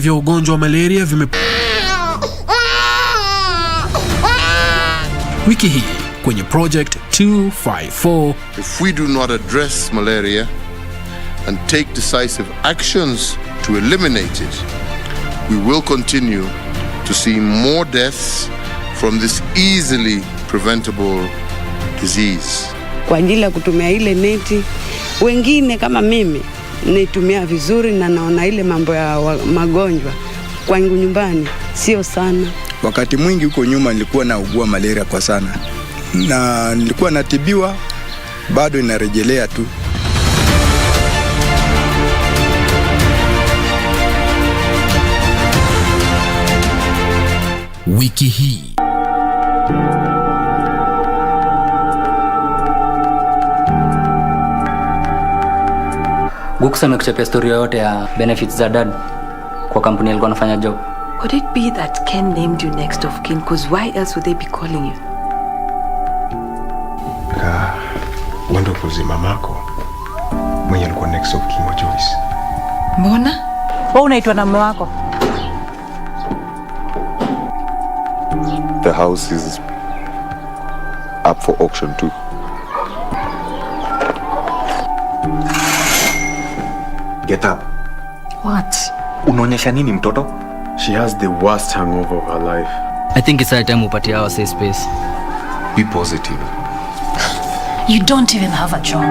vya ugonjwa wa malaria wiki hii kwenye Project 254. If we do not address malaria and take decisive actions to eliminate it, we will continue to see more deaths from this easily preventable disease. Kwa ajili ya kutumia ile neti, wengine kama mimi naitumia vizuri na naona ile mambo ya magonjwa kwangu nyumbani sio sana. Wakati mwingi huko nyuma nilikuwa naugua malaria kwa sana, na nilikuwa natibiwa, bado inarejelea tu. Wiki hii Guksa amekuchapia story yote ya benefits za dad kwa kampuni alikuwa anafanya job. Could it be that Ken named you next of kin? Because why else would they be calling you? Wanda kuzi mamako mwenye alikuwa next of kin wa Joyce. Mbona? Wewe unaitwa na mume wako? The house is up for auction too. Get up. What? Unaonyesha nini mtoto? She has the worst hangover of her life. I think it's time upatie hawa safe space. Be positive. You don't even have a job.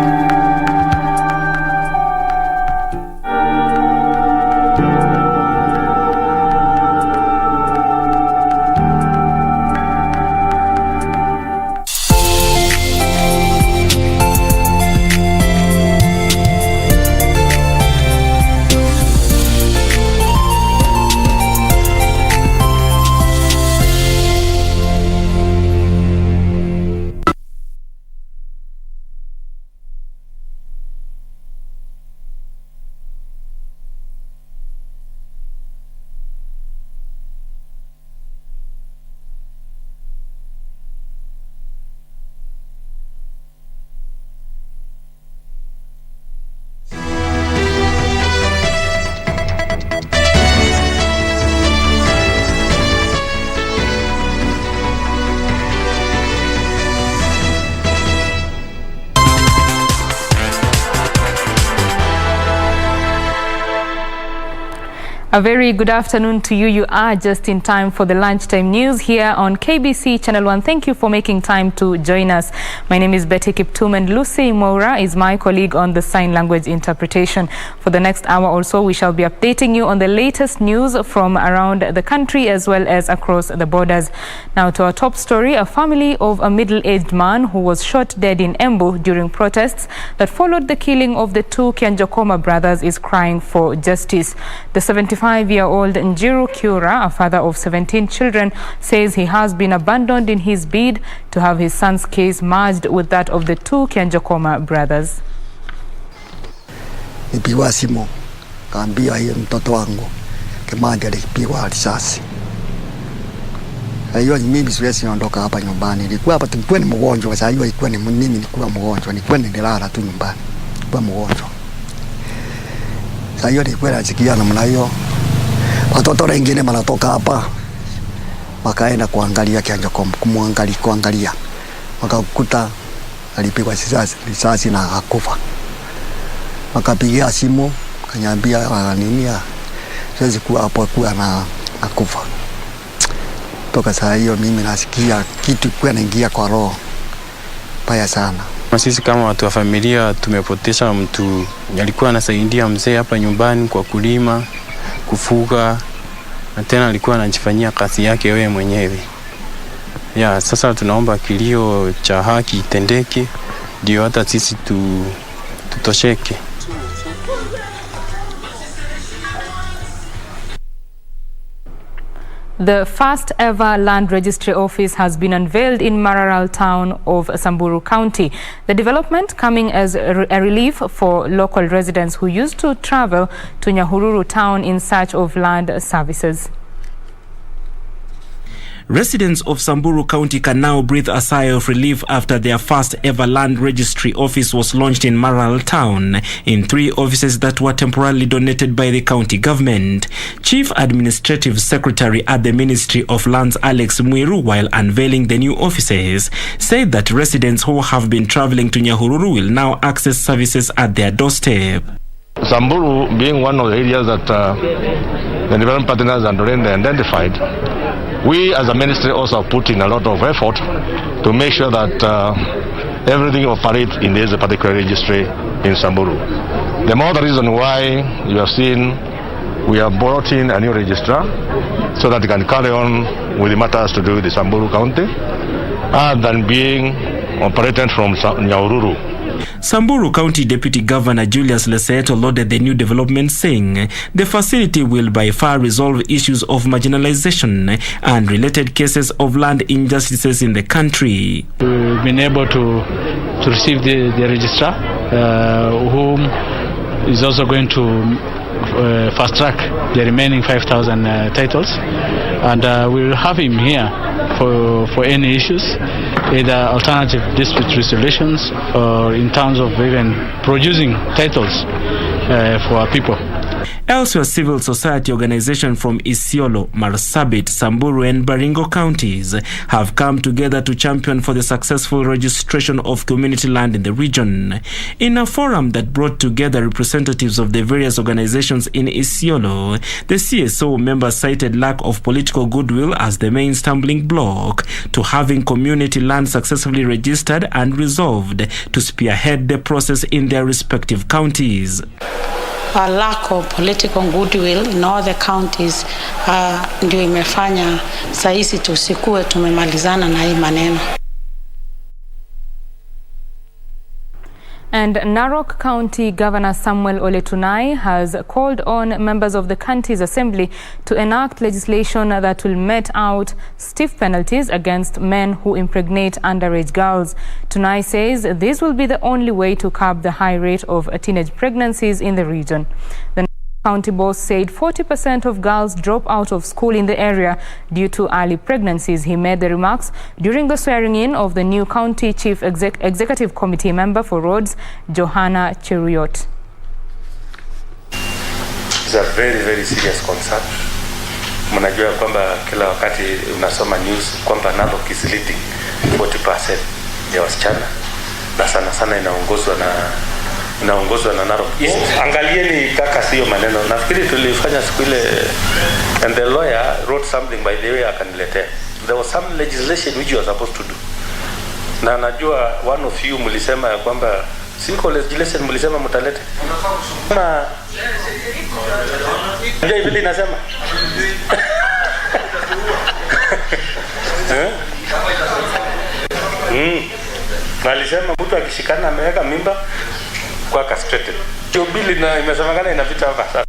A very good afternoon to you. You are just in time for the lunchtime news here on KBC Channel 1. Thank you for making time to join us. My name is Betty Kiptum and Lucy Moura is my colleague on the sign language interpretation. For the next hour or so, we shall be updating you on the latest news from around the country as well as across the borders. Now to our top story, a family of a middle-aged man who was shot dead in Embu during protests that followed the killing of the two Kyanjokoma brothers is crying for justice. The 75-year-old Njiru Kyura, a father of 17 children, says he has been abandoned in his bid to have his son's case merged with that of the two Kyanjokoma brothers. Nipigwa simu, kaambia hiyo mtoto wangu Kimani alipigwa risasi. Hiyo mimi siwezi ondoka hapa nyumbani. Nilikuwa hapa tulikuwa ni mgonjwa, sasa hiyo ilikuwa ni mimi nilikuwa mgonjwa, nilikuwa nilala tu nyumbani. Nilikuwa mgonjwa. Sasa hiyo nilikuwa nasikia namna hiyo. Watoto wengine wanatoka hapa wakaenda kuangalia Kyanjokoma, kuangalia. Wakakuta alipigwa risasi na akakufa. Wakapigia simu, kaniambia nini siwezi kuwa hapo kuwa na akufa. Toka saa hiyo mimi nasikia kitu kwa naingia kwa roho baya sana. Sisi kama watu wa familia tumepoteza mtu alikuwa anasaidia mzee hapa nyumbani kwa kulima, kufuga, na tena alikuwa anajifanyia kazi yake yeye mwenyewe. Sasa tunaomba kilio cha haki itendeke ndio hata sisi tutosheke. The first ever land registry office has been unveiled in Mararal town of Samburu County. The development coming as a relief for local residents who used to travel to Nyahururu town in search of land services. Residents of Samburu County can now breathe a sigh of relief after their first ever land registry office was launched in Maralal town in 3 offices that were temporarily donated by the county government. Chief Administrative Secretary at the Ministry of Lands Alex Mwiru, while unveiling the new offices, said that residents who have been travelling to Nyahururu will now access services at their doorstep. Samburu being one of the areas that the development partners and identified, we as a ministry also are putting a lot of effort to make sure that everything operates in this particular registry in Samburu. The more the reason why you have seen we have brought in a new registrar so that they can carry on with the matters to do with the Samburu County other than being operated from Nyahururu. Samburu County Deputy Governor Julius Leseto lauded the new development, saying the facility will by far resolve issues of marginalization and related cases of land injustices in the country. We've been able to receive the registrar, whom is also going to fast track the remaining 5,000 titles, and we will have him here for any issues, either alternative dispute resolutions or in terms of even producing titles for our people. Elsewhere, civil society organizations from Isiolo, Marsabit, Samburu and Baringo counties have come together to champion for the successful registration of community land in the region. In a forum that brought together representatives of the various organizations in Isiolo, the CSO members cited lack of political goodwill as the main stumbling block to having community land successfully registered and resolved to spearhead the process in their respective counties. A lack of political goodwill in all the counties ndio imefanya saisi tusikue tumemalizana na hii maneno. And Narok County Governor Samuel Ole Tunai has called on members of the county's assembly to enact legislation that will mete out stiff penalties against men who impregnate underage girls. Tunai says this will be the only way to curb the high rate of teenage pregnancies in the region. The county boss said 40% of girls drop out of school in the area due to early pregnancies. He made the remarks during the swearing-in of the new county chief executive committee member for roads, Johanna Cheruiyot. It's a very, very serious concern. Mnajua kwamba kila wakati unasoma news kwamba Narok is leading 40% ya wasichana na sana inaongozwa na Narok East. Angalieni kaka, sio maneno. Nafikiri tulifanya siku ile and the lawyer wrote something by the way akaniletea. There was some legislation which you are supposed to do. Na najua one of you mlisema ya kwamba siko legislation mlisema mtalete. Kama ndio hivi nasema. Walisema mtu akishikana ameweka mimba kwa castrated. Hiyo bili na imesemekana inapita hapa sasa.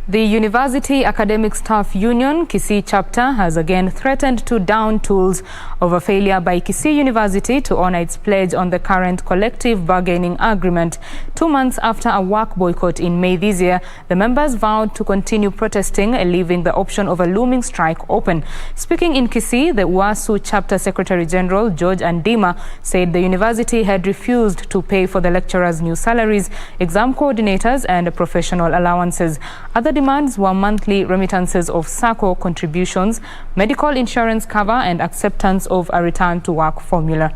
The University Academic Staff Union Kisii chapter has again threatened to down tools over failure by Kisii University to honor its pledge on the current collective bargaining agreement. 2 months after a work boycott in May this year, the members vowed to continue protesting, leaving the option of a looming strike open. Speaking in Kisii, the UASU chapter Secretary General George Andima said the university had refused to pay for the lecturers' new salaries, exam coordinators and professional allowances. Other demands were monthly remittances of SACCO contributions, medical insurance cover and acceptance of a return to work formula.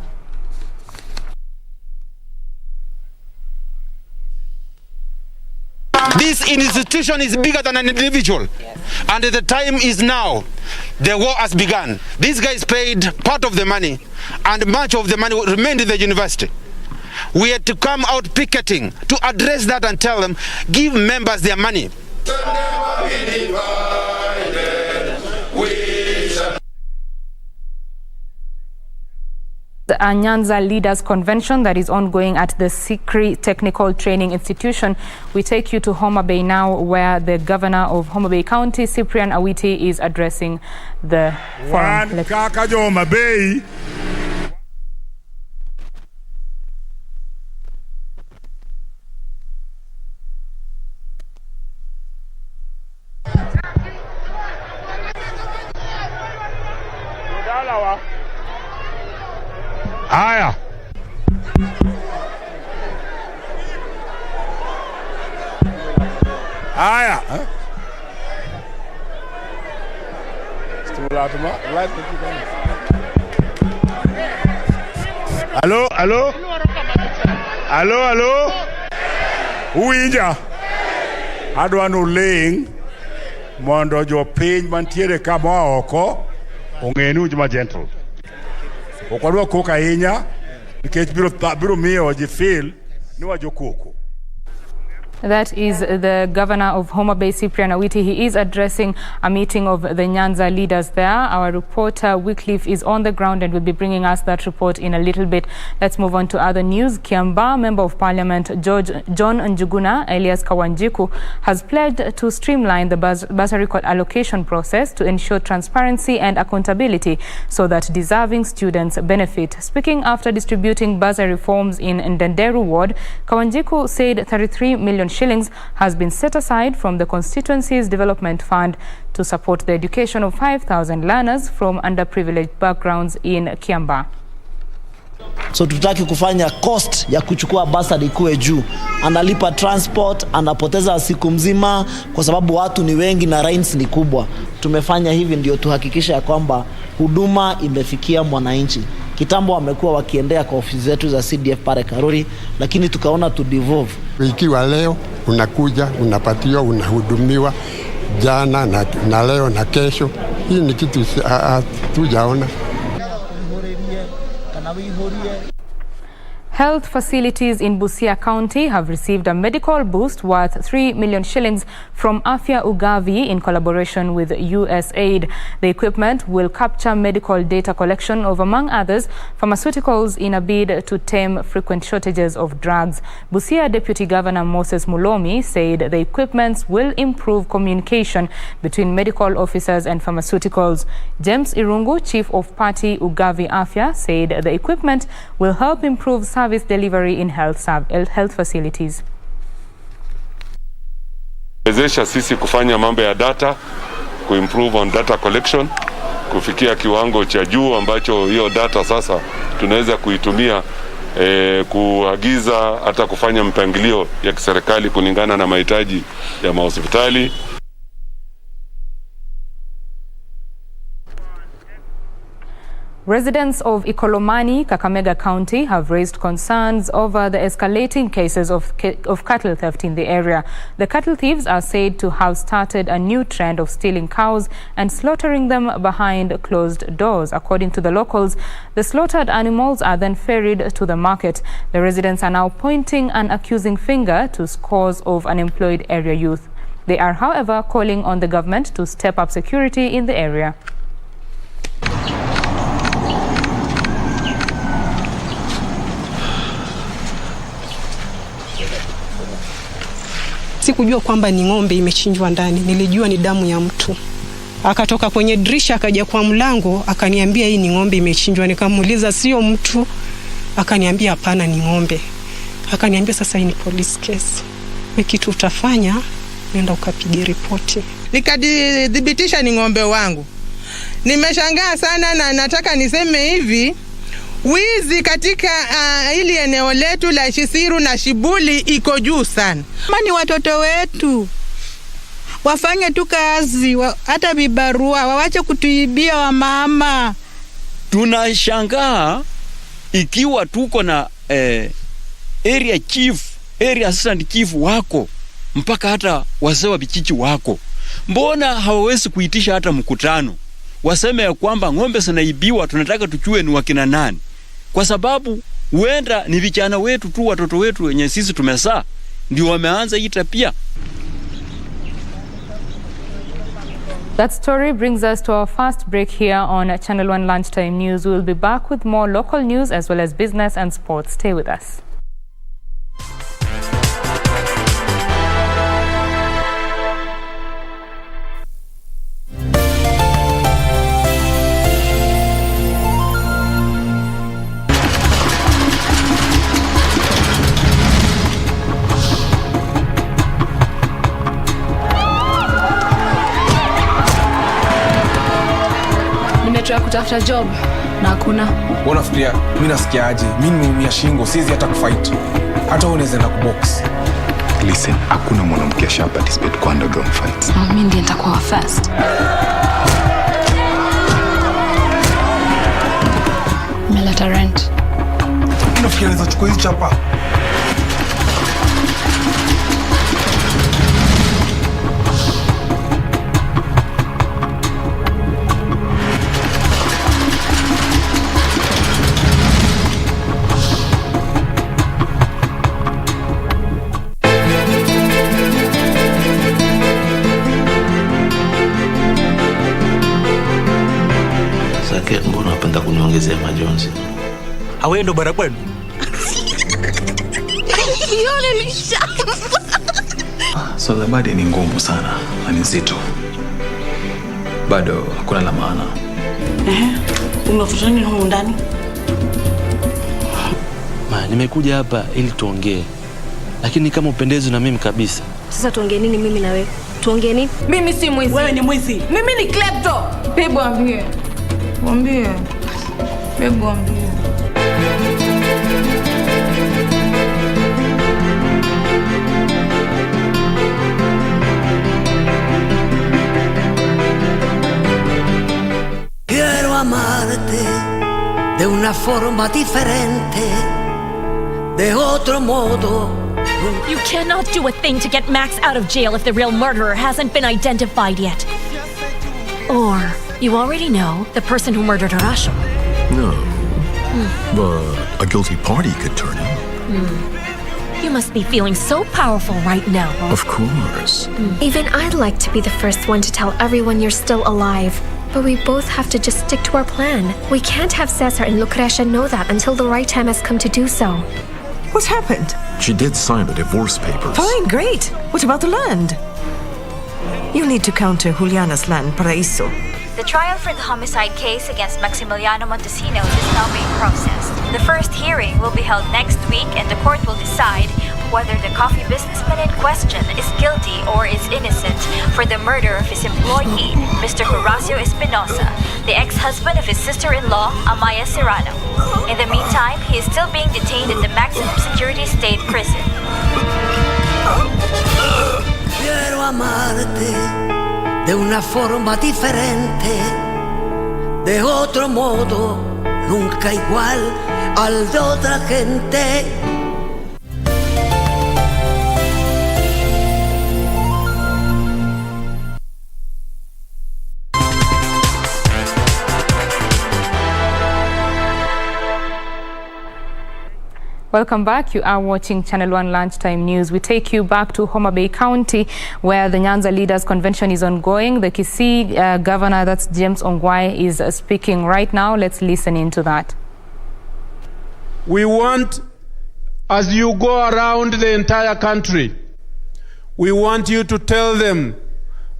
This institution is bigger than an individual, and the time is now. The war has begun. These guys paid part of the money, and much of the money remained in the university. We had to come out picketing to address that and tell them, give members their money. The Nyanza Leaders Convention that is ongoing at the Sikri Technical Training Institution. We take you to Homa Bay now, where the governor of Homa Bay County, Cyprian Awiti, is addressing the forum. Haya. Haya. Hello, hello. Hello, hello. Uwinja. Adwa nuling mondo jopiny mantiere kama oko ong'e ni ujuma gentle. Okwadwa koko ahinya nikech biro miyo ji feel ni wajokoko. That is the governor of Homa Bay, Cyprian Awiti. He is addressing a meeting of the Nyanza leaders there. Our reporter Wycliffe is on the ground and will be bringing us that report in a little bit. Let's move on to other news. Kiamba Member of Parliament John Njuguna, alias Kawanjiku, has pledged to streamline the bursary allocation process to ensure transparency and accountability so that deserving students benefit. Speaking after distributing bursary forms in Ndenderu ward, Kawanjiku said 33 million shillings has been set aside from the constituency's development fund to support the education of 5,000 learners from underprivileged backgrounds in Kiamba. So tutaki kufanya cost ya kuchukua bursary kuwe juu. Analipa transport, anapoteza siku mzima kwa sababu watu ni wengi na rains ni kubwa. Tumefanya hivi ndio tuhakikisha ya kwamba huduma imefikia mwananchi. Kitambo wamekuwa wakiendea kwa ofisi zetu za CDF pale Karuri, lakini tukaona tu devolve. Ikiwa leo unakuja, unapatiwa, unahudumiwa jana na leo na kesho. Hii ni kitu tujaona. Health facilities in Busia County have received a medical boost worth 3 million shillings from Afya Ugavi in collaboration with USAID. The equipment will capture medical data collection of, among others, pharmaceuticals in a bid to tame frequent shortages of drugs. Busia Deputy Governor Moses Mulomi said the equipments will improve communication between medical officers and pharmaceuticals. James Irungu, Chief of Party Ugavi Afya, said the equipment will help improve service delivery in health facilities. Wezesha sisi kufanya mambo ya data, kuimprove on data collection, kufikia kiwango cha juu ambacho hiyo data sasa tunaweza kuitumia kuagiza hata kufanya mpangilio ya kiserikali kulingana na mahitaji ya mahospitali. Residents of Ikolomani, Kakamega County, have raised concerns over the escalating cases of cattle theft in the area. The cattle thieves are said to have started a new trend of stealing cows and slaughtering them behind closed doors. According to the locals, the slaughtered animals are then ferried to the market. The residents are now pointing an accusing finger to scores of unemployed area youth. They are, however, calling on the government to step up security in the area. Sikujua kwamba ni ng'ombe imechinjwa ndani, nilijua ni damu ya mtu. Akatoka kwenye dirisha akaja kwa mlango akaniambia hii ni ng'ombe imechinjwa. Nikamuuliza sio mtu, akaniambia hapana ni ng'ombe. Akaniambia sasa hii ni police case. Ni kitu utafanya, nenda ukapige ripoti. Nikadhibitisha ni ng'ombe wangu. Nimeshangaa sana na nataka niseme hivi, wizi katika hili eneo letu la Shisiru na Shibuli iko juu sana. Mani watoto wetu wafanye tu kazi, hata vibarua wawache kutuibia wa mama. Tunashangaa ikiwa tuko na area chief, area assistant chief wako, mpaka hata wazee wa vijiji wako. Mbona hawawezi kuitisha hata mkutano? Waseme ya kwamba ng'ombe zinaibiwa, tunataka tujue ni wakina nani. Kwa sababu huenda ni vijana wetu tu, watoto wetu wenye sisi tumezaa ndio wameanza hii tabia. That story brings us to our first break here on Channel 1 Lunchtime News. We will be back with more local news as well as business and sports. Stay with us. try kutafuta job na hakuna. Unafikiria mimi nasikiaje? Mimi nimeumia shingo, siwezi hata kufight. Hata unaweza na kubox. Listen, hakuna mwanamke asha participate kwa underground fights. Mimi ndiye nitakuwa first. Meleta rent. Unafikiria naweza chukua hizi chapa? Mbona unapenda kuniongezea majonzi? Hawe ndo bara kwenu. Yule lisha. So the body ni ngumu sana, na ni nzito. Bado hakuna la maana. Umefuta nini humu ndani? Nimekuja hapa ili tuongee. Lakini kama upendezi na mimi kabisa. Sasa tuongee nini mimi na wewe? Tuongee nini? Mimi si mwizi. Wewe ni mwizi. Mimi ni klepto. Bebo ambie. Mwambie. Bebo ambie. Quiero amarte de una forma diferente, de otro modo. You cannot do a thing to get Max out of jail if the real murderer hasn't been identified yet. Or you already know the person who murdered Horacio. No, but a guilty party could turn him. You must be feeling so powerful right now. Of course. Even I'd like to be the first one to tell everyone you're still alive. But we both have to just stick to our plan. We can't have Cesar and Lucrecia know that until the right time has come to do so. What happened? She did sign the divorce papers. Fine, great. What about the land? You need to counter Juliana's land, Paraíso. The trial for the homicide case against Maximiliano Montesinos is now being processed. The first hearing will be held next week and the court will decide whether the coffee businessman in question is guilty or is innocent for the murder of his employee, Mr. Horacio Espinosa, the ex-husband of his sister-in-law, Amaya Serrano. In the meantime, he is still being detained in the maximum security state prison. Quiero amarte de una forma diferente, de otro modo, nunca igual al de otra gente. Welcome back. You are watching Channel 1 Lunchtime News. We take you back to Homa Bay County, where the Nyanza Leaders Convention is ongoing. The Kisii governor, that's James Ongwae, is speaking right now. Let's listen into that. We want, as you go around the entire country, we want you to tell them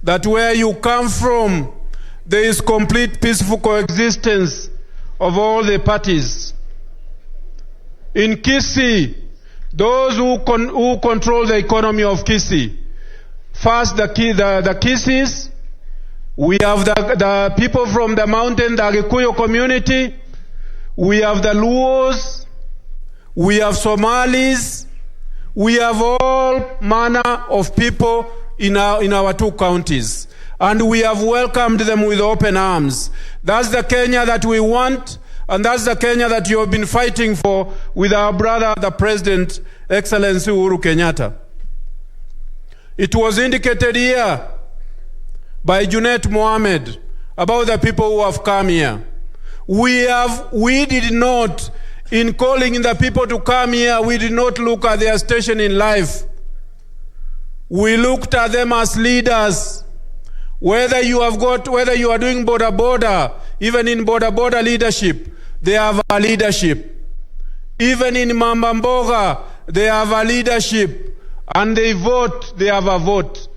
that where you come from, there is complete peaceful coexistence of all the parties. In Kisii, those who control the economy of Kisii, first the Kisiis, we have the people from the mountain, the Agikuyu community, we have the Luos, we have Somalis, we have all manner of people in our two counties. And we have welcomed them with open arms. That's the Kenya that we want. And that's the Kenya that you have been fighting for with our brother, the President, Excellency Uhuru Kenyatta. It was indicated here by Junet Mohammed about the people who have come here. We did not, in calling the people to come here, we did not look at their station in life. We looked at them as leaders. Whether you are doing border, even in border leadership, they have a leadership. Even in Mambamboga, they have a leadership. And they vote, they have a vote.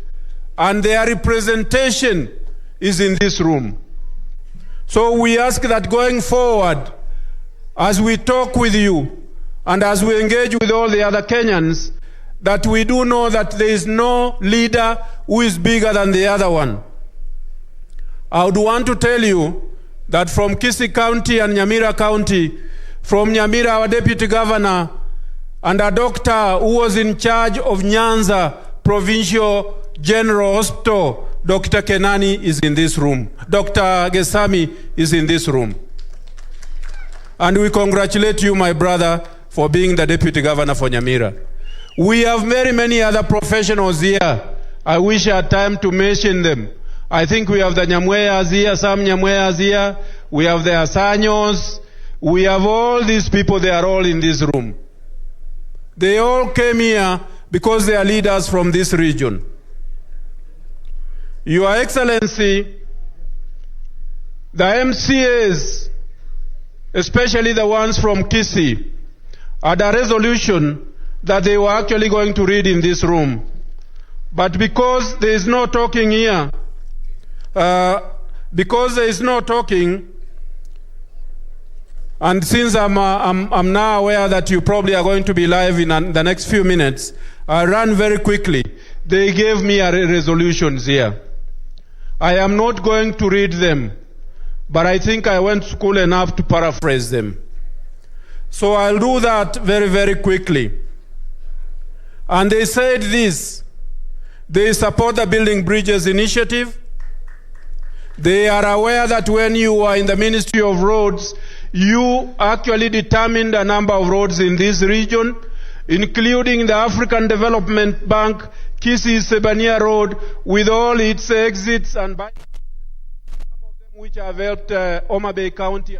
And their representation is in this room. So we ask that going forward, as we talk with you, and as we engage with all the other Kenyans, that we do know that there is no leader who is bigger than the other one. I would want to tell you that from Kisii County and Nyamira County, from Nyamira, our Deputy Governor, and a doctor who was in charge of Nyanza Provincial General Hospital, Dr. Kenani, is in this room. Dr. Gesami is in this room. And we congratulate you, my brother, for being the Deputy Governor for Nyamira. We have very many other professionals here. I wish I had time to mention them. I think we have the Nyamweyas here, some Nyamweyas here. We have the Asanyos. We have all these people, they are all in this room. They all came here because they are leaders from this region. Your Excellency, the MCAs, especially the ones from Kisii, had a resolution that they were actually going to read in this room. But because there is no talking here, and since I'm now aware that you probably are going to be live in the next few minutes, I ran very quickly. They gave me resolutions here. I am not going to read them, but I think I went to school enough to paraphrase them. So I'll do that very, very quickly. And they said this: they support the Building Bridges initiative. They are aware that when you were in the Ministry of Roads, you actually determined a number of roads in this region, including the African Development Bank Kisii-Sebania Road, with all its exits and some of them which have helped Homa Bay County.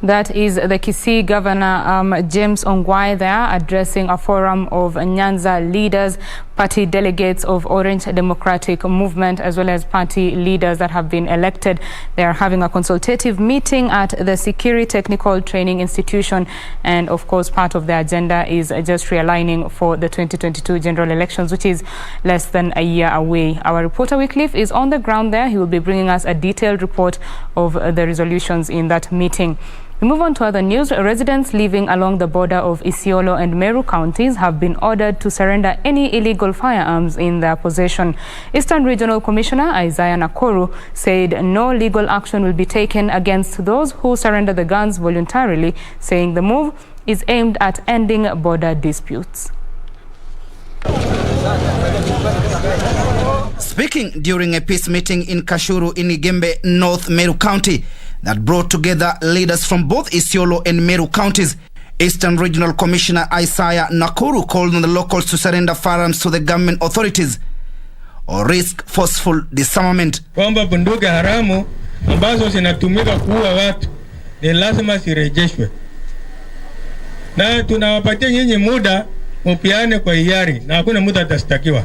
That is the Kisii Governor James Ongwae there addressing a forum of Nyanza leaders, party delegates of Orange Democratic Movement, as well as party leaders that have been elected. They are having a consultative meeting at the Security Technical Training Institution, and of course part of the agenda is just realigning for the 2022 general elections, which is less than a year away. Our reporter Wycliffe is on the ground there. He will be bringing us a detailed report of the resolutions in that meeting. We move on to other news. Residents living along the border of Isiolo and Meru counties have been ordered to surrender any illegal firearms in their possession. Eastern Regional Commissioner Isaiah Nakuru said no legal action will be taken against those who surrender the guns voluntarily, saying the move is aimed at ending border disputes. Speaking during a peace meeting in Kashuru in Igembe, North Meru County, that brought together leaders from both Isiolo and Meru counties, Eastern Regional Commissioner Isaiah Nakuru called on the locals to surrender firearms to the government authorities or risk forceful disarmament. Kwamba bunduki haramu ambazo zinatumika kuua watu ni lazima zirejeshwe, na tunawapatia nyinyi muda mupiane kwa hiari na hakuna muda atastakiwa,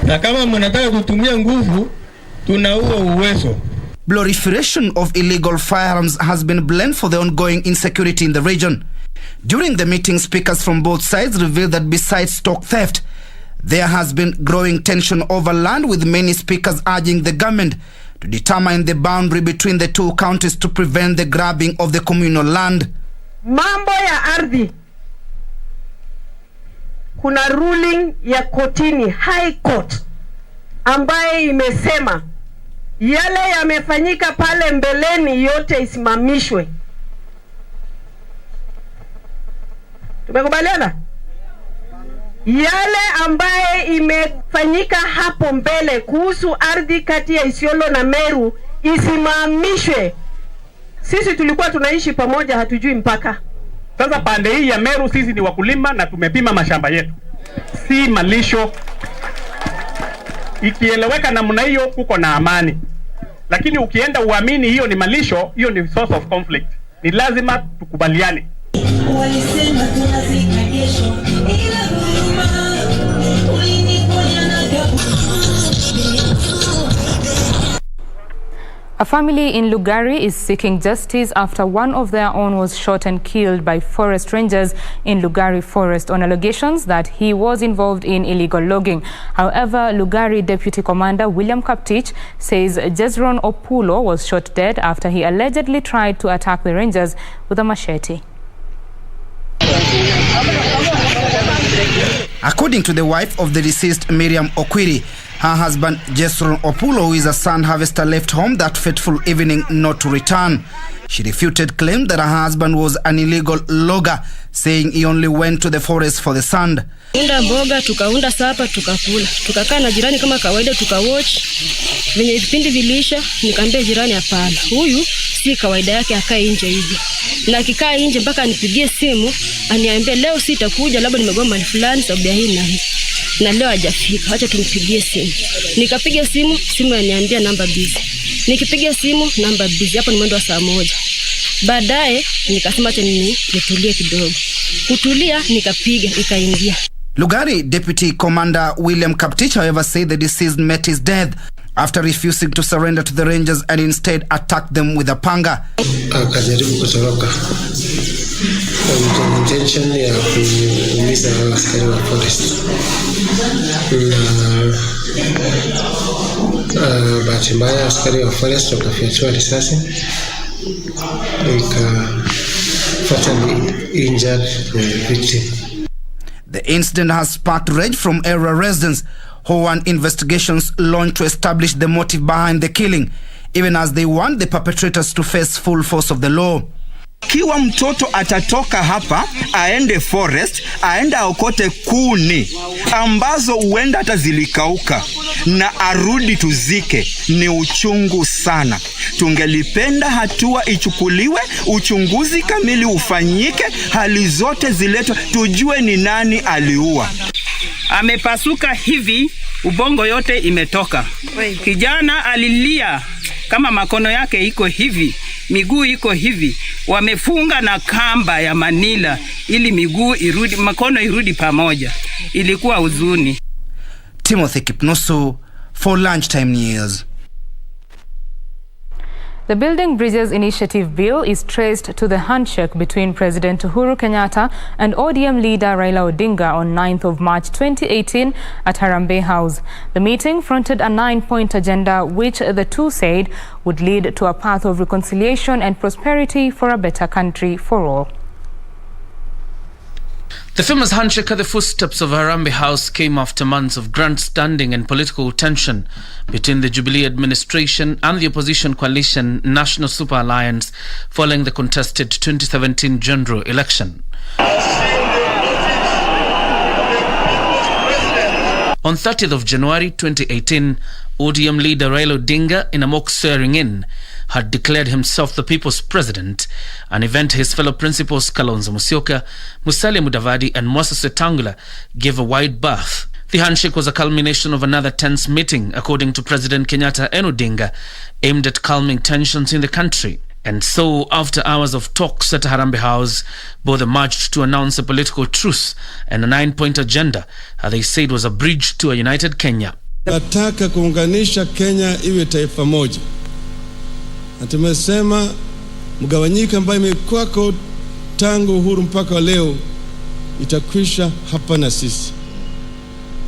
na kama mnataka kutumia nguvu tunaua uwezo. Proliferation of illegal firearms has been blamed for the ongoing insecurity in the region. During the meeting, speakers from both sides revealed that besides stock theft, there has been growing tension over land, with many speakers urging the government to determine the boundary between the two counties to prevent the grabbing of the communal land. Mambo ya ardhi, kuna ruling ya kotini, High Court, ambaye imesema yale yamefanyika pale mbeleni yote isimamishwe. Tumekubaliana? Yale ambaye imefanyika hapo mbele kuhusu ardhi kati ya Isiolo na Meru isimamishwe. Sisi tulikuwa tunaishi pamoja, hatujui mpaka. Sasa pande hii ya Meru sisi ni wakulima na tumepima mashamba yetu, si malisho. Ikieleweka namna hiyo kuko na amani, lakini ukienda uamini hiyo ni malisho, hiyo ni source of conflict. Ni lazima tukubaliane. A family in Lugari is seeking justice after one of their own was shot and killed by forest rangers in Lugari Forest on allegations that he was involved in illegal logging. However, Lugari Deputy Commander William Kaptich says Jezron Opulo was shot dead after he allegedly tried to attack the rangers with a machete. According to the wife of the deceased, Miriam Okwiri, her husband, Jesron Opulo, who is a sand harvester, left home that fateful evening not to return. She refuted claim that her husband was an illegal logger, saying he only went to the forest for the sand. Unda mboga, tukaunda sapa, tukakula. Tukakaa na jirani kama kawaida, tukawatch. Venye vipindi vilisha, nikamwambia jirani hapana. Huyu si kawaida yake akae nje hivi. Na akikaa nje mpaka anipigie simu, aniambie leo sitakuja, labda nimegoma mahali fulani sababu ya hii na hii. Na leo hajafika, acha tumpigie simu. Nikapiga simu yaniambia namba busy. Nikipiga simu namba busy, hapo ni mwendo wa saa 1. Baadaye nikasema acha nitulie kidogo. Kutulia nikapiga ikaingia. Lugari Deputy Commander William Kaptich, however, said the deceased met his death after refusing to surrender to the Rangers and instead attacked them with a panga. Akajaribu kutoroka kwa intention ya kuumiza askari wa forest. Bahati mbaya askari wa forest wakafyatua risasi fatally injured the victim. The incident has sparked rage from area residents who want investigations launched to establish the motive behind the killing, even as they want the perpetrators to face full force of the law. Kiwa mtoto atatoka hapa aende forest, aende aokote kuni ambazo huenda hata zilikauka na arudi tuzike, ni uchungu sana. Tungelipenda hatua ichukuliwe, uchunguzi kamili ufanyike, hali zote ziletwe, tujue ni nani aliua. Amepasuka hivi, ubongo yote imetoka. Kijana alilia kama makono yake iko hivi, miguu iko hivi. Wamefunga na kamba ya manila ili miguu irudi, makono irudi pamoja. Ilikuwa huzuni. Timothy Kipnusu for Lunchtime News. The Building Bridges Initiative bill is traced to the handshake between President Uhuru Kenyatta and ODM leader Raila Odinga on 9th of March 2018 at Harambee House. The meeting fronted a 9-point agenda which the two said would lead to a path of reconciliation and prosperity for a better country for all. The famous handshake at the footsteps of Harambee House came after months of grandstanding and political tension between the Jubilee administration and the opposition coalition National Super Alliance following the contested 2017 general election. On 30th of January 2018, ODM leader Raila Odinga, in a mock swearing-in, had declared himself the people's president, an event his fellow principals Kalonzo Musyoka, Musalia Mudavadi and Moses Wetangula gave a wide berth. The handshake was a culmination of another tense meeting, according to President Kenyatta and Odinga, aimed at calming tensions in the country. And so, after hours of talks at Harambee House, both emerged to announce a political truce and a 9-point agenda, they said was a bridge to a united Kenya. Nataka kuunganisha Kenya iwe taifa moja. Na tumesema mgawanyiko ambayo imekuwako tangu uhuru mpaka leo itakwisha hapa na sisi.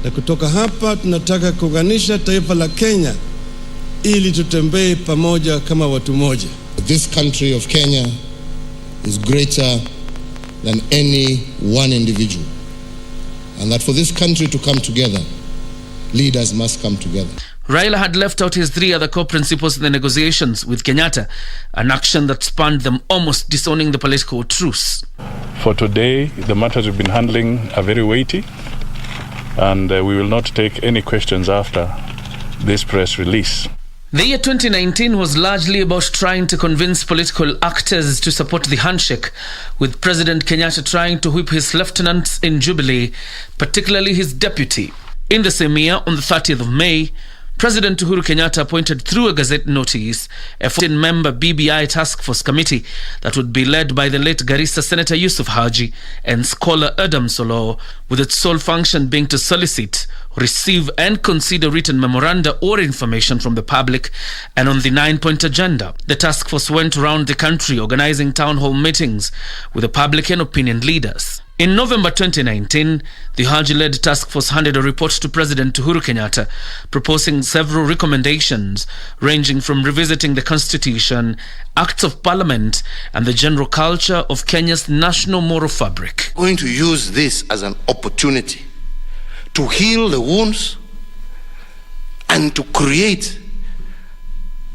Na kutoka hapa tunataka kuunganisha taifa la Kenya ili tutembee pamoja kama watu moja. This country of Kenya is greater than any one individual. And that for this country to come together, leaders must come together. Raila had left out his 3 other co-principals in the negotiations with Kenyatta, an action that spanned them almost disowning the political truce. For today, the matters we've been handling are very weighty, and we will not take any questions after this press release. The year 2019 was largely about trying to convince political actors to support the handshake, with President Kenyatta trying to whip his lieutenants in Jubilee, particularly his deputy. In the same year, on the 30th of May, President Uhuru Kenyatta appointed through a gazette notice a 14-member BBI task force committee that would be led by the late Garissa Senator Yusuf Haji and scholar Adam Solo, with its sole function being to solicit, receive and consider written memoranda or information from the public. And on the 9-point agenda, the task force went around the country organizing town hall meetings with the public and opinion leaders. In November 2019, the Haji-led task force handed a report to President Uhuru Kenyatta, proposing several recommendations ranging from revisiting the Constitution, Acts of Parliament, and the general culture of Kenya's national moral fabric. Going to use this as an opportunity to heal the wounds and to create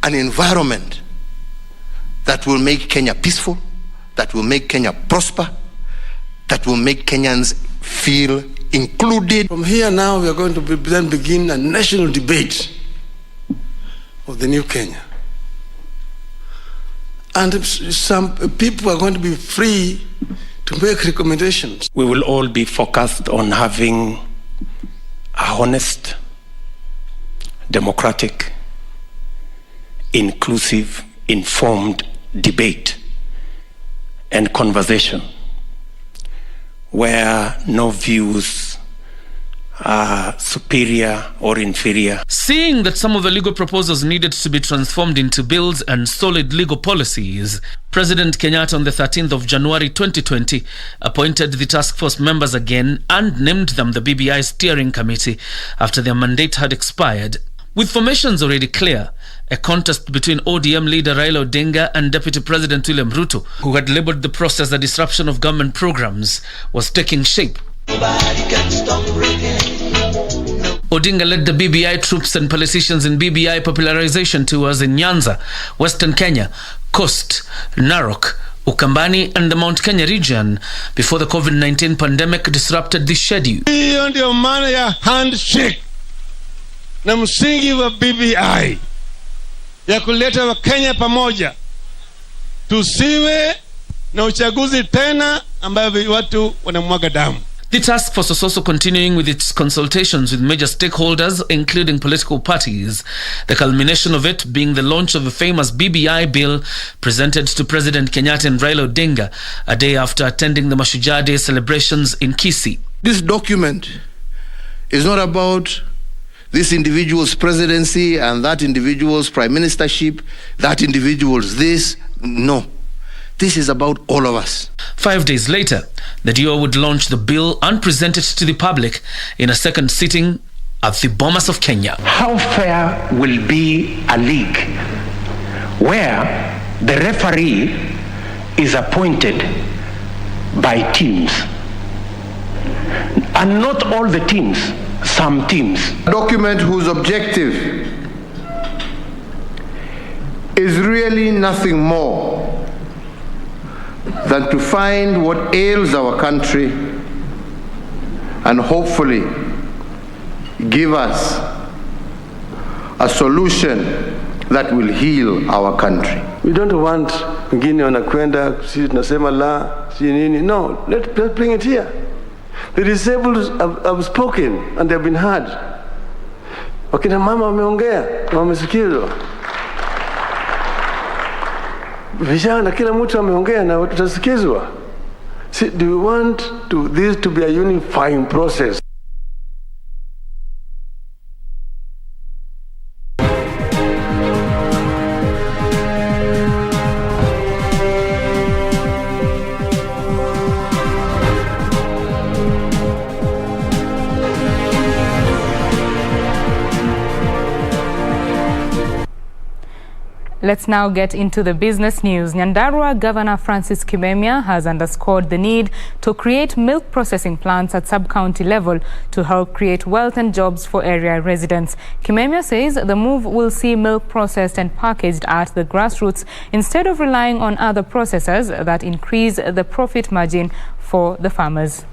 an environment that will make Kenya peaceful, that will make Kenya prosper, that will make Kenyans feel included. From here now, we are going to then begin a national debate of the new Kenya. And some people are going to be free to make recommendations. We will all be focused on having a honest, democratic, inclusive, informed debate and conversation where no views are superior or inferior. Seeing that some of the legal proposals needed to be transformed into bills and solid legal policies, President Kenyatta on the 13th of January 2020 appointed the task force members again and named them the BBI Steering Committee after their mandate had expired. With formations already clear, a contest between ODM leader Raila Odinga and Deputy President William Ruto, who had labelled the process a disruption of government programs, was taking shape. Odinga led the BBI troops and politicians in BBI popularization tours in Nyanza, Western Kenya, Coast, Narok, Ukambani and the Mount Kenya region before the COVID-19 pandemic disrupted the schedule. Hiyo ndio maana ya handshake na msingi wa BBI ya kuleta Wakenya pamoja, tusiwe na uchaguzi tena ambayo watu wanamwaga damu. The task force was also continuing with its consultations with major stakeholders, including political parties, the culmination of it being the launch of a famous BBI bill presented to President Kenyatta and Raila Odinga a day after attending the Mashujaa Day celebrations in Kisii. This document is not about this individual's presidency and that individual's prime ministership, that individual's this. No. This is about all of us. 5 days later, the duo would launch the bill and present it to the public in a second sitting at the Bomas of Kenya. How fair will be a league where the referee is appointed by teams? And not all the teams, some teams. A document whose objective is really nothing more than to find what ails our country and hopefully give us a solution that will heal our country. We don't want wengine wanakwenda sisi tunasema la si nini. No, let's bring it here. The disabled have spoken and they've been heard. Wakina mama wameongea na wamesikizwa. Vijana kila mtu ameongea na tutasikizwa. Do you want this to be a unifying process? Let's now get into the business news. Nyandarua Governor Francis Kimemia has underscored the need to create milk processing plants at sub-county level to help create wealth and jobs for area residents. Kimemia says the move will see milk processed and packaged at the grassroots instead of relying on other processors that increase the profit margin for the farmers.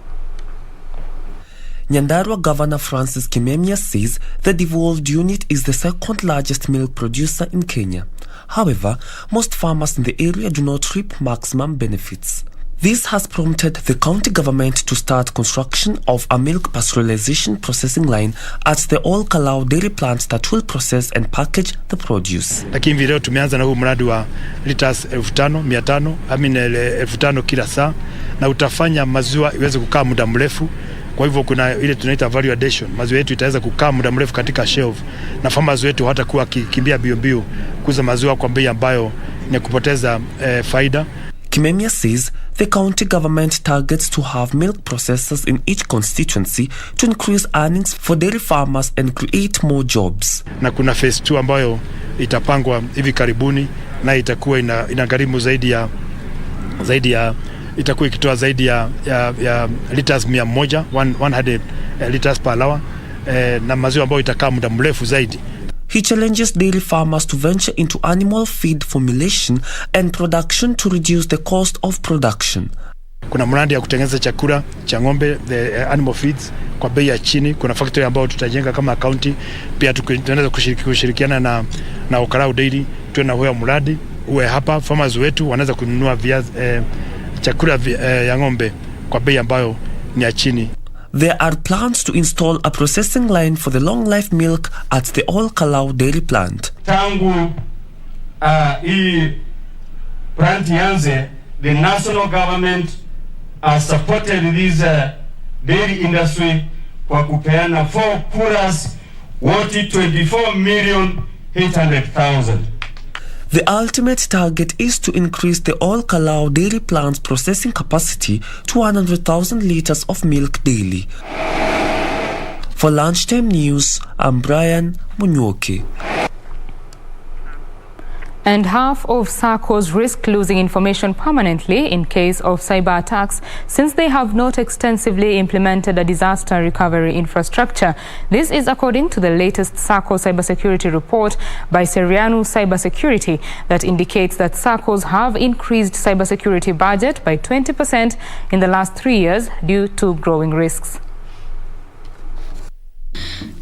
Nyandarua Governor Francis Kimemia says the devolved unit is the second largest milk producer in Kenya. However, most farmers in the area do not reap maximum benefits. This has prompted the county government to start construction of a milk pasteurization processing line at the All Kalau dairy plant that will process and package the produce. Lakini video tumeanza na huu mradi wa liters 5,000 kila saa na utafanya maziwa iweze kukaa muda mrefu. Kwa hivyo kuna ile tunaita value addition. Maziwa yetu itaweza kukaa muda mrefu katika shelf na farmers wetu hatakuwa kikimbia bio kuuza maziwa kwa bei ambayo ni kupoteza faida. Kimemia says the county government targets to have milk processors in each constituency to increase earnings for dairy farmers and create more jobs. Na kuna phase 2 ambayo itapangwa hivi karibuni na itakuwa inagharimu zaidi ya itakuwa ikitoa zaidi ya liters 100 liters per hour, na maziwa ambayo itakaa muda mrefu zaidi. He challenges dairy farmers to venture into animal feed formulation and production to reduce the cost of production. Kuna mradi ya kutengeneza chakula cha ng'ombe, the animal feeds, kwa bei ya chini. Kuna factory ambayo tutajenga kama county. Pia tunaweza kushirikiana na Okarau Dairy, tuwe na huo mradi uwe hapa, farmers wetu wanaweza kununua chakula ya ng'ombe kwa bei ambayo ni ya chini. There are plans to install a processing line for the long life milk at the Olkalau dairy plant. Tangu hii plant yanze, the national government has supported this dairy industry kwa kupeana 4 kuras worth 24,800,000. The ultimate target is to increase the Olkalau dairy plant's processing capacity to 100,000 liters of milk daily. For Lunchtime News, I'm Brian Munyoki. And half of SACCOs risk losing information permanently in case of cyber attacks since they have not extensively implemented a disaster recovery infrastructure. This is according to the latest SACCO cybersecurity report by Serianu Cybersecurity that indicates that SACCOs have increased cybersecurity budget by 20% in the last 3 years due to growing risks.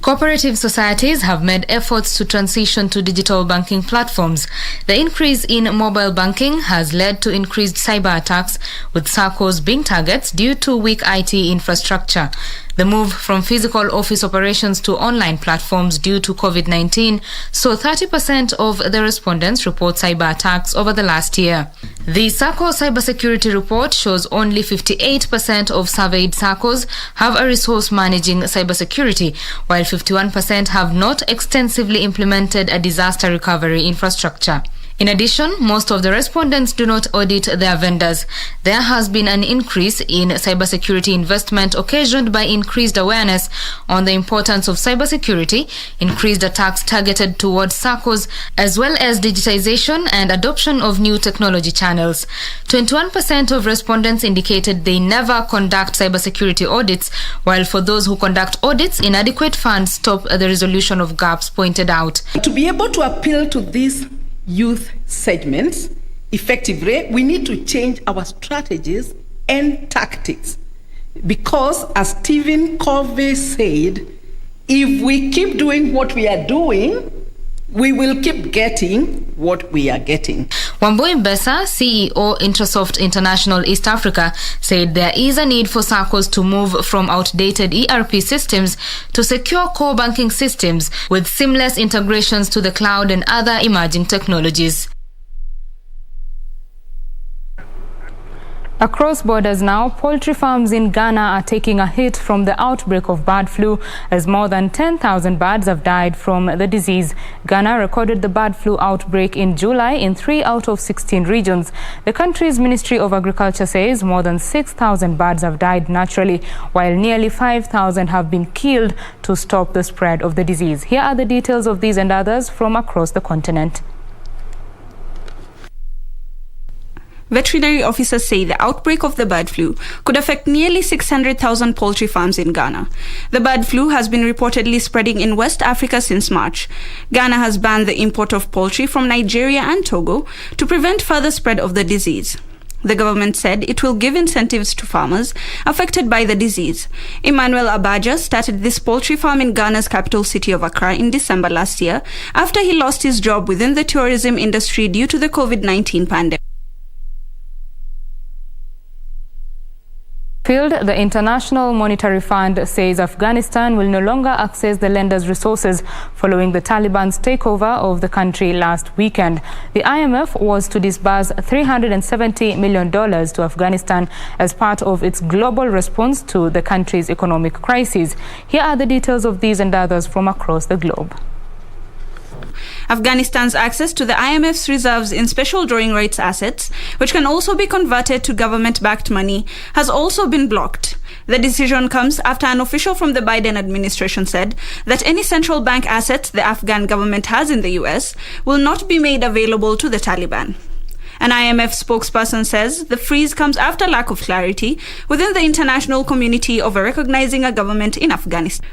Cooperative societies have made efforts to transition to digital banking platforms. The increase in mobile banking has led to increased cyber attacks, with SACCOs being targets due to weak IT infrastructure. The move from physical office operations to online platforms due to COVID-19 saw 30% of the respondents report cyber attacks over the last year. The SACCO cybersecurity report shows only 58% of surveyed SACCOs have a resource managing cybersecurity, while 51% have not extensively implemented a disaster recovery infrastructure. In addition, most of the respondents do not audit their vendors. There has been an increase in cybersecurity investment occasioned by increased awareness on the importance of cybersecurity, increased attacks targeted towards SACCOs, as well as digitization and adoption of new technology channels. 21% of respondents indicated they never conduct cybersecurity audits, while for those who conduct audits, inadequate funds stop the resolution of gaps pointed out. To be able to appeal to these youth segments effectively, we need to change our strategies and tactics, because as Stephen Covey said, if we keep doing what we are doing, we will keep getting what we are getting. Wambui Mbesa, CEO Intrasoft International East Africa, said there is a need for SACCOs to move from outdated ERP systems to secure core banking systems with seamless integrations to the cloud and other emerging technologies. Across borders now, poultry farms in Ghana are taking a hit from the outbreak of bird flu, as more than 10,000 birds have died from the disease. Ghana recorded the bird flu outbreak in July in 3 out of 16 regions. The country's Ministry of Agriculture says more than 6,000 birds have died naturally, while nearly 5,000 have been killed to stop the spread of the disease. Here are the details of these and others from across the continent. Veterinary officers say the outbreak of the bird flu could affect nearly 600,000 poultry farms in Ghana. The bird flu has been reportedly spreading in West Africa since March. Ghana has banned the import of poultry from Nigeria and Togo to prevent further spread of the disease. The government said it will give incentives to farmers affected by the disease. Emmanuel Abaja started this poultry farm in Ghana's capital city of Accra in December last year after he lost his job within the tourism industry due to the COVID-19 pandemic. The International Monetary Fund says Afghanistan will no longer access the lender's resources following the Taliban's takeover of the country last weekend. The IMF was to disburse $370 million to Afghanistan as part of its global response to the country's economic crisis. Here are the details of these and others from across the globe. Afghanistan's access to the IMF's reserves in special drawing rights assets, which can also be converted to government-backed money, has also been blocked. The decision comes after an official from the Biden administration said that any central bank assets the Afghan government has in the US will not be made available to the Taliban. An IMF spokesperson says the freeze comes after lack of clarity within the international community over recognizing a government in Afghanistan.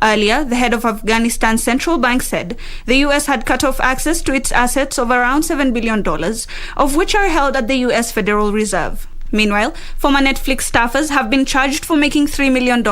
Earlier, the head of Afghanistan's central bank said the US had cut off access to its assets of around $7 billion, of which are held at the US Federal Reserve. Meanwhile, former Netflix staffers have been charged for making $3 million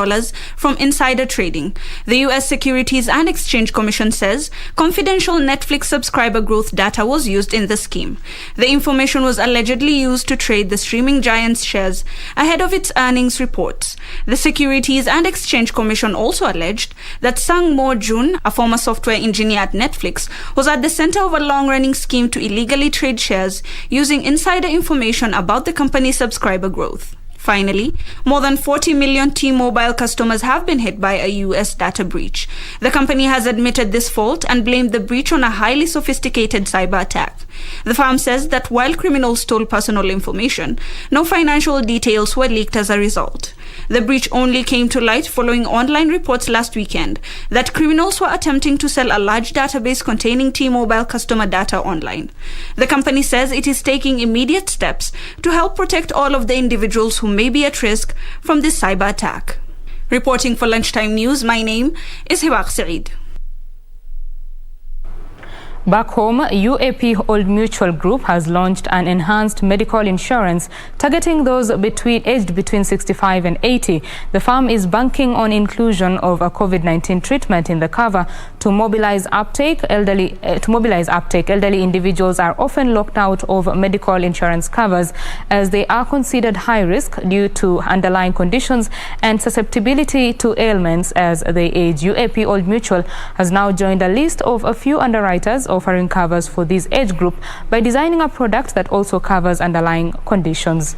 from insider trading. The U.S. Securities and Exchange Commission says confidential Netflix subscriber growth data was used in the scheme. The information was allegedly used to trade the streaming giant's shares ahead of its earnings reports. The Securities and Exchange Commission also alleged that Sang Mo Jun, a former software engineer at Netflix, was at the center of a long-running scheme to illegally trade shares using insider information about the company's subscriber growth. Finally, more than 40 million T-Mobile customers have been hit by a U.S. data breach. The company has admitted this fault and blamed the breach on a highly sophisticated cyber attack. The firm says that while criminals stole personal information, no financial details were leaked as a result. The breach only came to light following online reports last weekend that criminals were attempting to sell a large database containing T-Mobile customer data online. The company says it is taking immediate steps to help protect all of the individuals who may be at risk from this cyber attack. Reporting for Lunchtime News, my name is Hiwaq Saeed. Back home, UAP Old Mutual Group has launched an enhanced medical insurance targeting those aged between 65 and 80. The firm is banking on inclusion of a COVID-19 treatment in the cover to mobilize uptake. Elderly individuals are often locked out of medical insurance covers as they are considered high risk due to underlying conditions and susceptibility to ailments as they age. UAP Old Mutual has now joined a list of a few underwriters offering covers for this age group by designing a product that also covers underlying conditions.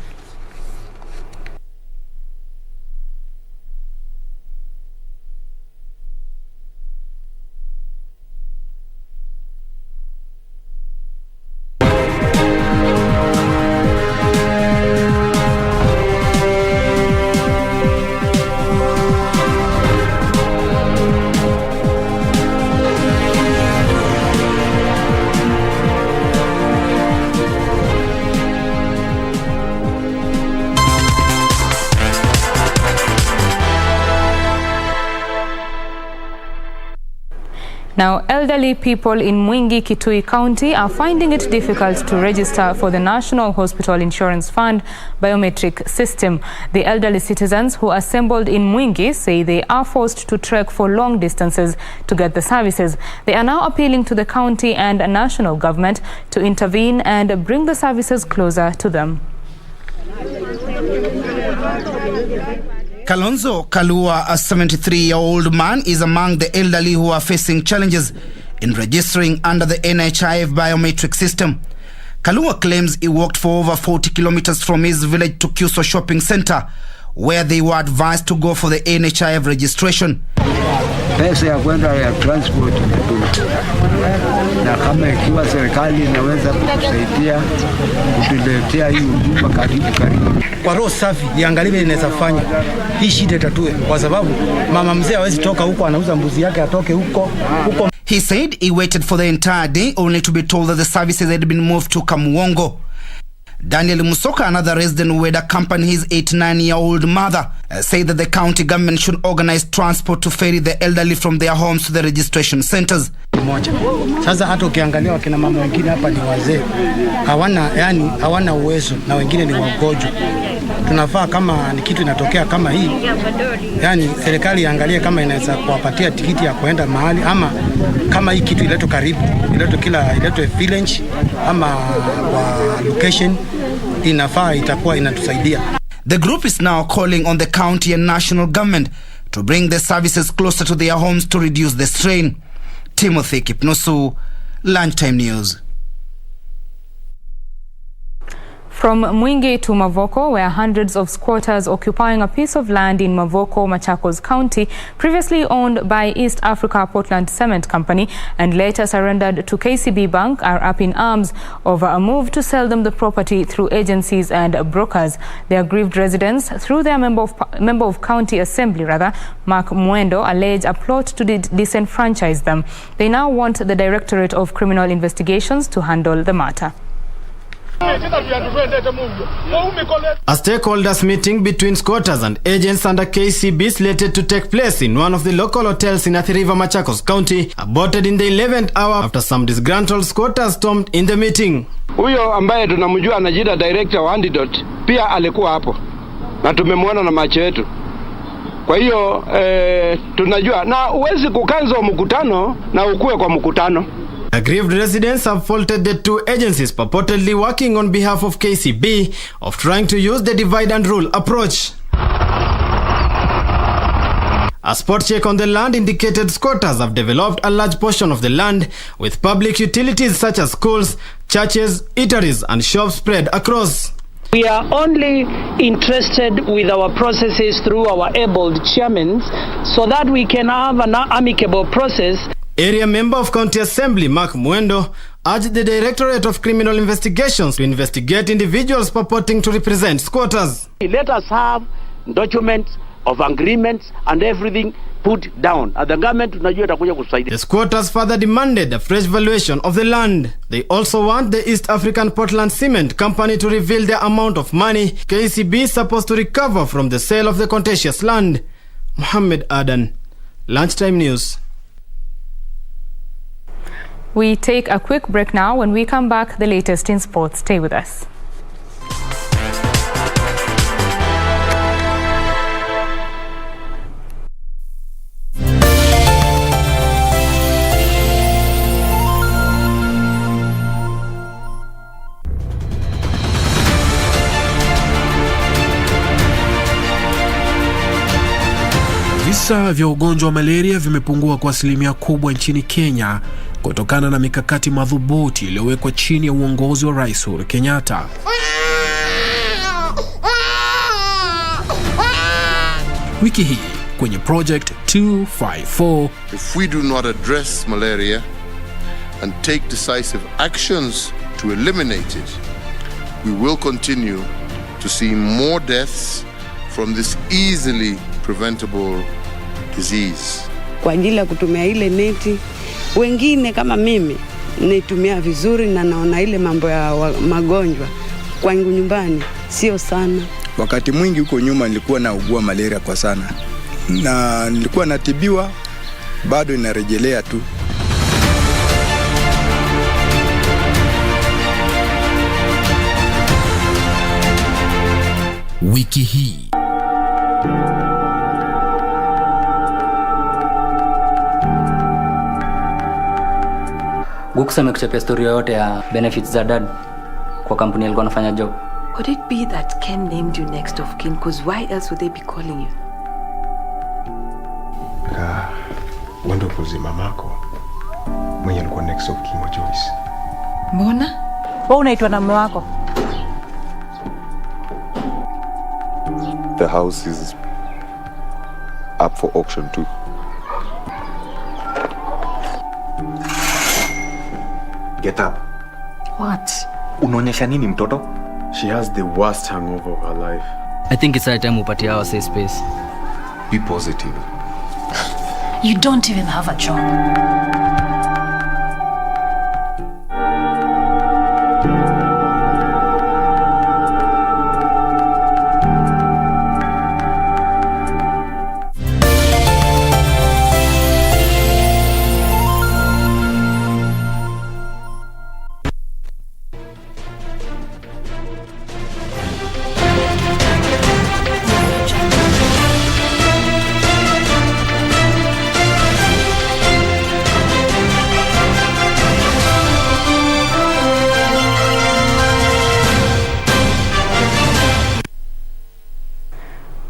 Now, elderly people in Mwingi, Kitui County are finding it difficult to register for the National Hospital Insurance Fund biometric system. The elderly citizens who assembled in Mwingi say they are forced to trek for long distances to get the services. They are now appealing to the county and national government to intervene and bring the services closer to them. Kalonzo Kalua, a 73-year-old man, is among the elderly who are facing challenges in registering under the NHIF biometric system. Kalua claims he walked for over 40 kilometers from his village to Kuso Shopping Center, where they were advised to go for the NHIF registration. Pesa ya kwenda ya transport na kama ikiwa serikali inaweza kutusaidia kutuletea hii huduma karibu. Kwa roho safi iangalie inaweza fanya hii shida tatue, kwa sababu mama mzee hawezi toka huko anauza mbuzi yake atoke huko. He said he waited for the entire day only to be told that the services had been moved to Kamuongo. Daniel Musoka, another resident who had accompanied his 89-year-old mother, said that the county government should organize transport to ferry the elderly from their homes to the registration centers. Sasa hata ukiangalia wakina mama wengine hapa ni wazee, hawana uwezo na wengine ni wagonjwa. Tunafaa kama ni kitu inatokea kama hii, serikali iangalie kama inaweza kuwapatia tikiti ya kuenda mahali, ama kama hii kitu iletwe karibu, iletwe village ama kwa location, inafaa itakuwa inatusaidia. The group is now calling on the county and national government to bring the services closer to their homes to reduce the strain. Timothy Kipnusu, Lunchtime News. From Mwingi to Mavoko, where hundreds of squatters occupying a piece of land in Mavoko, Machakos County, previously owned by East Africa Portland Cement Company and later surrendered to KCB Bank, are up in arms over a move to sell them the property through agencies and brokers. The aggrieved residents, through their member of County Assembly, Mark Mwendo, allege a plot to disenfranchise them. They now want the Directorate of Criminal Investigations to handle the matter. A stakeholders meeting between squatters and agents under KCB slated to take place in one of the local hotels in Athi River, Machakos County aborted in the 11th hour after some disgruntled squatters stormed in the meeting. Huyo ambaye tunamjua anajida director wa Antidote pia alikuwa hapo na tumemwona na macho yetu. Kwa hiyo tunajua na uwezi kukanza mkutano na ukue kwa mkutano. Aggrieved residents have faulted the two agencies purportedly working on behalf of KCB of trying to use the divide and rule approach. A spot check on the land indicated squatters have developed a large portion of the land with public utilities such as schools, churches, eateries and shops spread across. We are only interested with our processes through our abled chairmen so that we can have an amicable process. Area member of County Assembly Mark Mwendo urged the Directorate of Criminal Investigations to investigate individuals purporting to represent squatters. Let us have documents of agreements and everything put down. The government tunajua itakuja kusaidia. The squatters further demanded a fresh valuation of the land. They also want the East African Portland Cement Company to reveal the amount of money KCB is supposed to recover from the sale of the contentious land. Mohammed Adan, Lunchtime News. We take a quick break now. When we come back, the latest in sports. Stay with us. Visa vya ugonjwa wa malaria vimepungua kwa asilimia kubwa nchini Kenya kutokana na mikakati madhubuti iliyowekwa chini ya uongozi wa Rais Uhuru Kenyatta. Wiki hii kwenye Project 254, if we do not address malaria and take decisive actions to eliminate it, we will continue to see more deaths from this easily preventable disease. Kwa ajili ya kutumia ile neti, wengine kama mimi naitumia vizuri na naona ile mambo ya magonjwa kwangu nyumbani sio sana. Wakati mwingi huko nyuma nilikuwa naugua malaria kwa sana, na nilikuwa natibiwa, bado inarejelea tu. Wiki hii Guksa amekuchapia story yote ya benefits za dad kwa kampuni alikuwa anafanya job. Could it be that Ken named you next of kin? Because why else would they be calling you? Wendo kuzi mamako mwenye alikuwa next of kin wa Joyce. Mbona? Wewe unaitwa na mume wako? The house is up for auction too. Get up. What? Unaonyesha nini mtoto? She has the worst hangover of her life. I think it's time upatie our safe space. Be positive. You don't even have a job.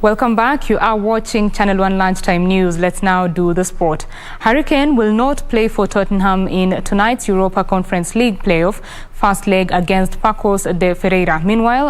Welcome back. You are watching Channel 1 Lunchtime News. Let's now do the sport. Hurricane will not play for Tottenham in tonight's Europa Conference League playoff first leg against Pacos de Ferreira. Meanwhile,